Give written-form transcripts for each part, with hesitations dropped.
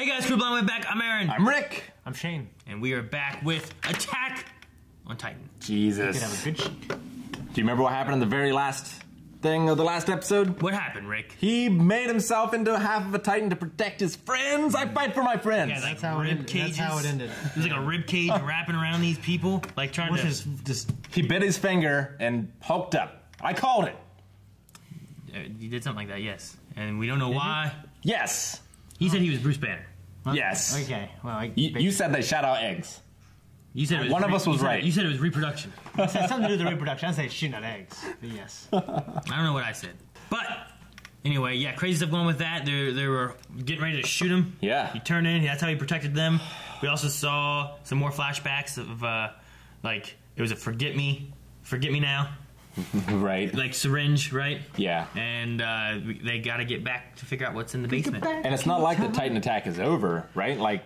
Hey guys, Crew Blind Way back. I'm Aaron. I'm Rick. I'm Shane. And we are back with Attack on Titan. Jesus. We could have a good sheet. Do you remember what happened in the very last thing of the last episode? What happened, Rick? He made himself into half of a Titan to protect his friends. I fight for my friends. Yeah, That's how it ended. That's how it ended. There's like a rib cage wrapping around these people, like trying Which to. is just He bit his finger and hulked up. I called it. You did something like that, yes. And we don't know why. Yes. He said he was Bruce Banner. Yes. okay. Well, You said they shot out eggs. You said it was One of us was right. You said it was reproduction. it has something to do with the reproduction. I say shooting at eggs. But yes. I don't know what I said, but anyway, yeah, crazy stuff going with that. They were getting ready to shoot him. Yeah. He turned in. That's how he protected them. We also saw some more flashbacks of like it was a forget me now, Right. like syringe, right? Yeah. And they got to get back to figure out what's in the basement. And it's not like the Titan attack is over, right? Like,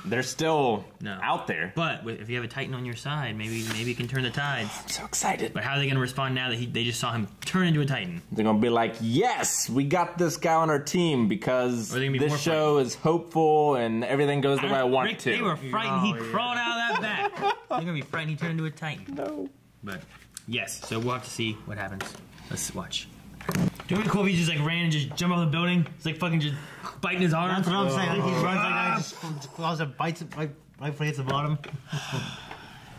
they're still out there. But if you have a Titan on your side, maybe you can turn the tides. I'm so excited. But how are they going to respond now that they just saw him turn into a Titan? They're gonna be like, yes, we got this guy on our team because Or they gonna be more this show is hopeful and everything goes the way I want Rick, it to. They were frightened. He Oh, yeah. crawled out of that back. They're gonna be frightened. He turned into a Titan. No. But yes, so we'll have to see what happens. Let's watch. Do you know cool if he just like ran and just jumped off the building? It's like fucking just biting his arm. That's what I'm saying. Like he runs like that, just claws and bites it right before he hits the bottom.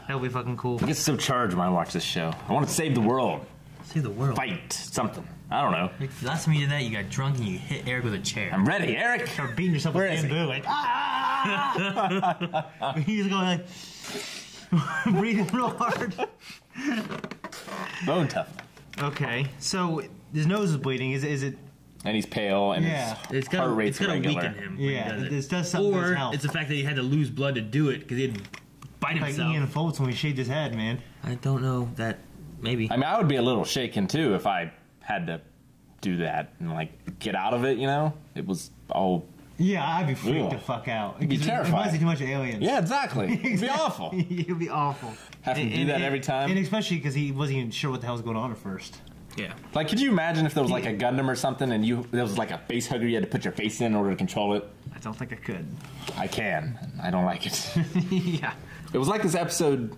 That would be fucking cool. I get so charged when I watch this show. I want to save the world. Save the world. Fight something. I don't know. Rick, last time you did that, you got drunk and you hit Eric with a chair. I'm ready, Eric. Start beating yourself Where with is he? bamboo. Like, ah! He's going like, breathing real hard. Bone tough. Okay, so his nose is bleeding. Is it? And he's pale and Yeah. his It's gonna rate's weaken irregular. him. when he Yeah, does it. it does something to his Or health. it's the fact that he had to lose blood to do it because he had to bite Like himself. Ian Foltz when he shaved his head, man. I don't know that. Maybe. I mean, I would be a little shaken too if I had to do that and like get out of it. You know, it was all. Yeah, I'd be freaked Ugh. the fuck out. You'd be It terrified. reminds me too much of aliens. Yeah, exactly. It'd be awful. It'd be awful. Have to do that every time? And especially because he wasn't even sure what the hell was going on at first. Yeah. Like, could you imagine if there was like a Gundam or something and there was like a face hugger you had to put your face in order to control it? I don't think I could. I can. I don't like it. Yeah. It was like this episode,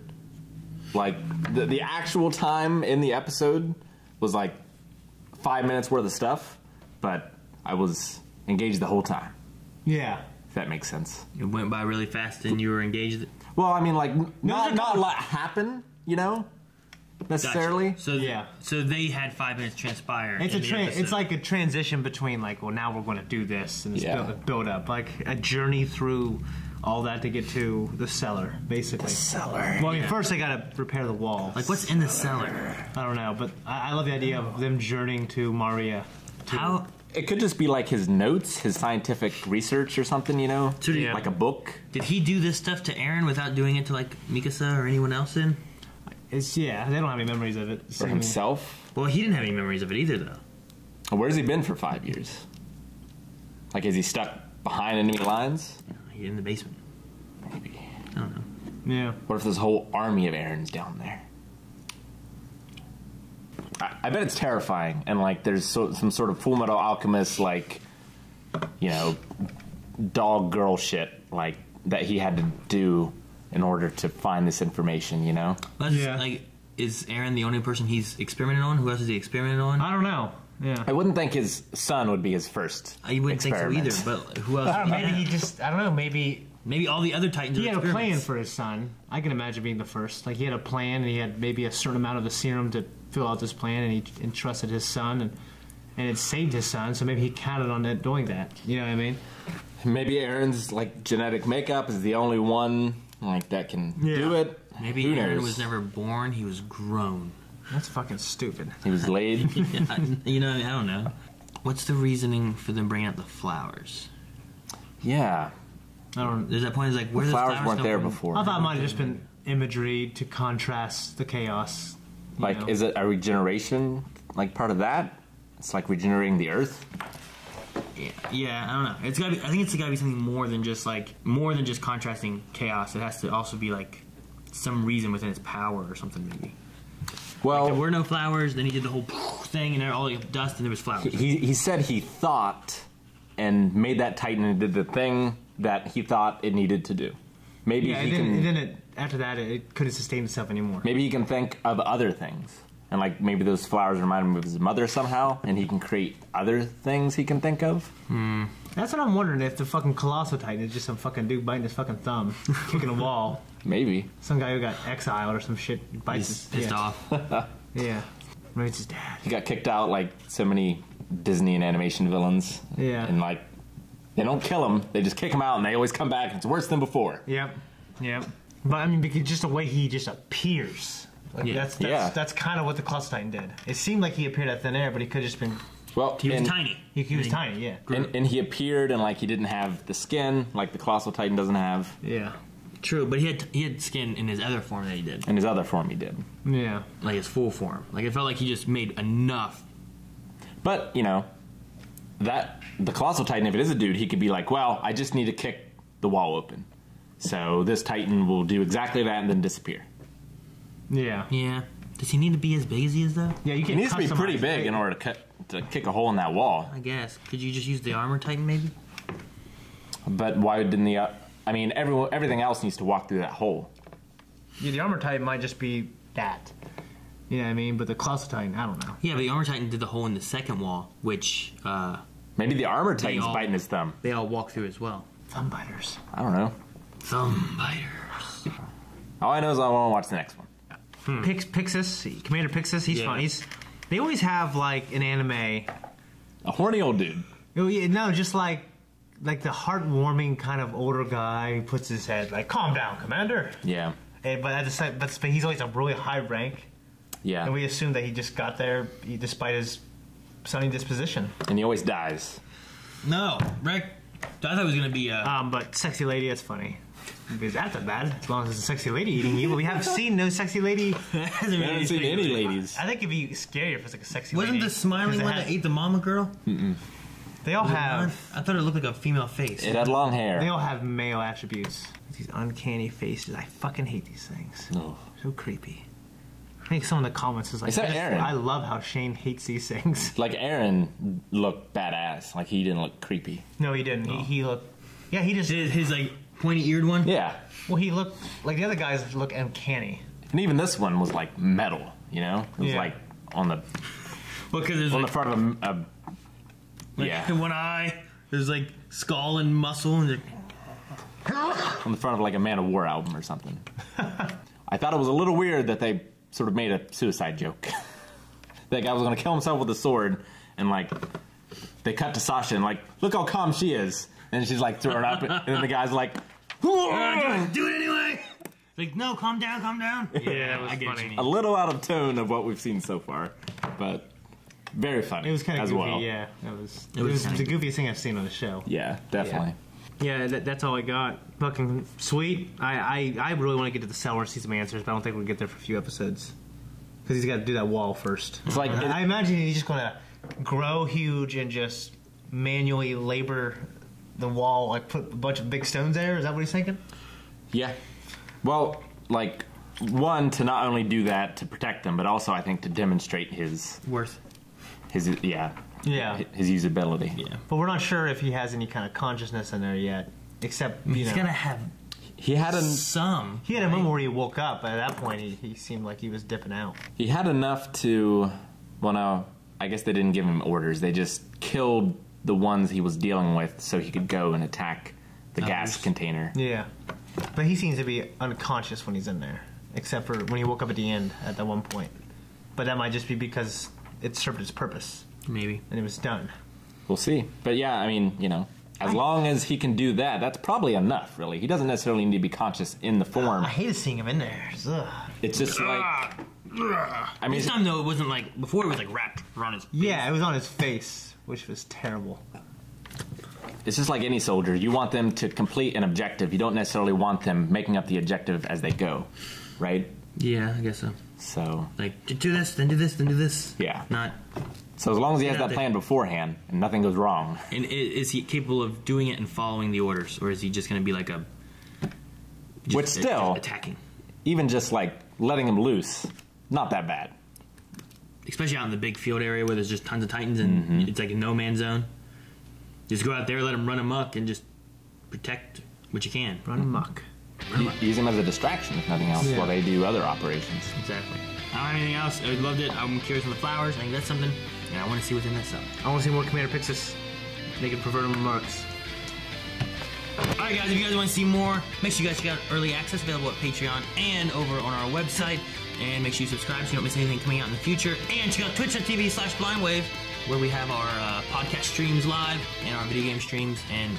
like the actual time in the episode was like 5 minutes worth of stuff, but I was engaged the whole time, Yeah. if that makes sense. It went by really fast and you were engaged. Well, I mean, like, not a lot happened, you know, necessarily. Gotcha. So Yeah. So they had 5 minutes transpire. It's in the episode. it's like a transition between like, well, now we're going to do this and this Yeah. build up, like a journey through all that to get to the cellar, basically. Cellar. Well, I mean, Yeah. first they got to repair the wall. Like what's in the cellar? I don't know, but I love the idea of them journeying to Maria. How? It could just be like his notes, his scientific research or something, you know? So did- Like a book. Did he do this stuff to Eren without doing it to like Mikasa or anyone else? Then? It's they don't have any memories of it. For himself. Well, he didn't have any memories of it either, though. Where's he been for 5 years? Like, is he stuck behind enemy lines? He's in the basement. Maybe. I don't know. Yeah. What if this whole army of Erins down there? I bet it's terrifying, and like there's some sort of Full Metal Alchemist, like, you know, dog girl shit, like that he had to do in order to find this information, you know? Let's, Yeah. Like, is Eren the only person he's experimented on? Who else is he experimented on? I don't know. Yeah. I wouldn't think his son would be his first. I wouldn't think so either. experiment. But who else? I don't know, would maybe have? he just, I don't know, maybe Maybe all the other Titans. he are had a plan experiments. for his son. I can imagine being the first. Like, he had a plan, and he had maybe a certain amount of the serum to fill out this plan, and he entrusted his son, and it saved his son, so maybe he counted on it doing that. You know what I mean? Maybe Aaron's like genetic makeup is the only one like that can do it. Maybe Who Eren knows? was never born. He was grown. That's fucking stupid. He was laid. You know, I don't know. What's the reasoning for them bringing out the flowers? Yeah. I don't. There's that point. It's like where The does flowers weren't come there from? before. I thought it might have just been imagery to contrast the chaos. you Like, know? is it a regeneration? Like part of that? It's like regenerating the earth. Yeah, I don't know. It's gotta be. I think it's gotta be something more than just contrasting chaos. It has to also be like some reason within its power or something. Maybe Well, there were no flowers. Then he did the whole thing, and there all the dust, and there was flowers. he said he thought and made that Titan and did the thing that he thought it needed to do. Maybe Yeah, he and can. then after that, it couldn't sustain itself anymore. Maybe he can think of other things, and like maybe those flowers remind him of his mother somehow, and he can create other things he can think of. That's what I'm wondering, if the fucking Colossal Titan is just some fucking dude biting his fucking thumb, kicking a wall. Maybe. Some guy who got exiled or some shit bites He's his... pissed yeah. off. Yeah. Maybe it's his dad. He got kicked out like so many Disney and animation villains. Yeah. And like, they don't kill him; they just kick him out, and they always come back. And it's worse than before. Yep. But I mean, because just the way he just appears. Like, Yeah. That's kind of what the Colossal Titan did. It seemed like he appeared out of thin air, but he could have just been... Well, He was and, tiny. He was tiny, yeah. and he appeared, and like he didn't have the skin like the Colossal Titan doesn't have. Yeah. True, but he had skin in his other form that he did. In his other form, he did. Yeah. Like his full form. Like it felt like he just made enough. But you know, that the Colossal Titan, if it is a dude, he could be like, well, I just need to kick the wall open. So this Titan will do exactly that and then disappear. Yeah. Yeah. Does he need to be as big as he is though? Yeah, you He can needs to be pretty customize big it. in order to kick a hole in that wall. I guess. Could you just use the armor titan maybe? But why didn't the? I mean, everything else needs to walk through that hole. Yeah, the armor type might just be that. You know what I mean? But the Colossal Titan, I don't know. Yeah, but the armor titan did the hole in the second wall, which Maybe the armor Titan's all- biting his thumb. they all walk through as well. Thumb biters. I don't know. Thumb biters. All I know is I want to watch the next one. Pixis, Commander Pixis, he's Yeah. fun. They always have like an anime. A horny old dude. Oh, yeah, no, just like the heartwarming kind of older guy who puts his head like, "Calm down, Commander." Yeah. But at the same, but he's always a really high rank, Yeah. and we assume that he just got there despite his sunny disposition. And he always dies. No, Rick. I thought it was gonna be But sexy lady, that's funny. Because that's not bad, as long as it's a sexy lady eating you. But we haven't seen no sexy lady. I haven't seen any ladies. I think it'd be scarier if it's like a sexy Wasn't lady. the smiling 'Cause it one has- that ate the mama girl? They all have. I thought it looked like a female face. It had long hair. They all have male attributes. These uncanny faces. I fucking hate these things. No. So creepy. I think some of the comments is like, Except Aaron. I love how Shane hates these things. Like Aaron looked badass. Like he didn't look creepy. No, he didn't. He looked. Yeah, he just. His like pointy eared one. Yeah. Well, he looked like the other guys look uncanny. And even this one was like metal. You know, it was Yeah. like on the Well, because there's on like, the front of a like yeah, one eye. There's like skull and muscle and on the front of like a Man of War album or something. I thought it was a little weird that they sort of made a suicide joke. That guy was going to kill himself with a sword, and like they cut to Sasha and like, look how calm she is, and she's like throwing up, and then the guy's like, do it anyway. Like, no, calm down, calm down. Yeah, it was I get funny. what you a mean. little out of tone of what we've seen so far, but very funny. It was kind of as goofy. well. Yeah, it was kinda the goofiest thing I've seen on the show. Yeah, definitely. Yeah, that's all I got. Fucking sweet. I really want to get to the Cell War and see some answers, but I don't think we'll get there for a few episodes. Because he's got to do that wall first. It's like I imagine he's just going to grow huge and just manually labor the wall, like put a bunch of big stones there. Is that what he's thinking? yeah. Well, like one to not only do that to protect them, but also I think to demonstrate his Yeah. his usability. Yeah. But we're not sure if he has any kind of consciousness in there yet. Except, you He's know. gonna have He had some. He had a moment where he woke up, but at that point he seemed like he was dipping out. He had enough to. Well, no, I guess they didn't give him orders. They just killed the ones he was dealing with, so he could go and attack the gas Others. container. Yeah. But he seems to be unconscious when he's in there. Except for when he woke up at the end at that one point. But that might just be because it served its purpose Maybe. and it was done. We'll see. But yeah, I mean, you know, as long as he can do that, that's probably enough. Really, he doesn't necessarily need to be conscious in the form. I hated seeing him in there. Ugh. It's just like. I mean, This time though, it wasn't like before. It was like wrapped around his. Yeah, it was on his face, which was terrible. it's just like any soldier. You want them to complete an objective. You don't necessarily want them making up the objective as they go, right? Yeah, I guess so. So, Like, do this, then do this, then do this. Yeah. Not. so as long as he has Yeah, that plan beforehand and nothing goes wrong, And is he capable of doing it and following the orders, or is he just going to be like a? Which still- attacking, even just like letting him loose, not that bad. especially out in the big field area where there's just tons of titans and it's like a no man's zone. Just go out there, let him run amok, and just protect what you can. Run amok. Use them as a distraction, if nothing else, Yeah. while they do other operations. Exactly. I don't have anything else. I loved it. I'm curious on the flowers. I think that's something. And I want to see what's in that stuff. I want to see more Commander Pixis making perverted remarks. Alright guys, if you guys want to see more, make sure you guys check out Early Access, available at Patreon and over on our website. And make sure you subscribe so you don't miss anything coming out in the future. And check out twitch.tv/blindwave, where we have our podcast streams live and our video game streams and